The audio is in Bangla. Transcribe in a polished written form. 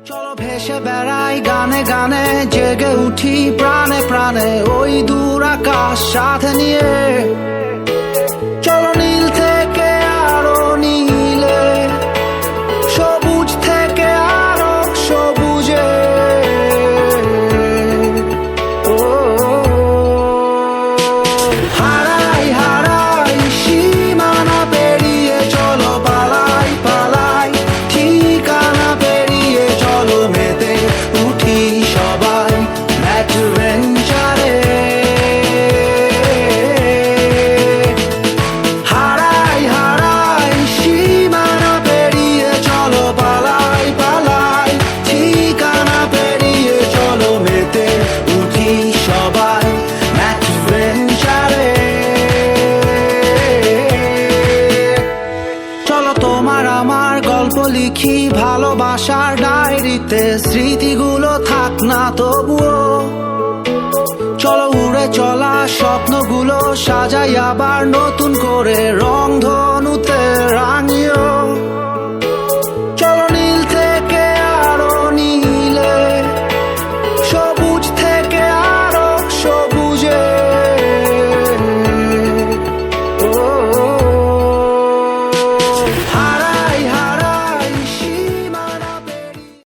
চলো ভেসে বেড়াই গানে গানে, জেগে উঠি প্রাণে প্রাণে ওই দূর আকাশ সাথে নিয়ে। চলো নীল থেকে আরো নীলে, সবুজ থেকে আরো সবুজে। হারাই হারাই সীমানা পেরিয়ে, চলো পালাই পালাই ঠিকানা পেরিয়ে। চলো মেতে উঠি সবাই অ্যাডভেঞ্চারে। হারাই হারাই সীমানা পেরিয়ে, চলো পালাই পালাই ঠিকানা পেরিয়ে। চলো মেতে উঠি সবাই অ্যাডভেঞ্চারে। চলো তোমার আমার গল্প লিখি ভালোবাসার ডায়েরিতে, স্মৃতিগুলো থাক না তবুও। চলো উড়ে চলা স্বপ্নগুলো সাজাই আবার নতুন করে, রং ধরে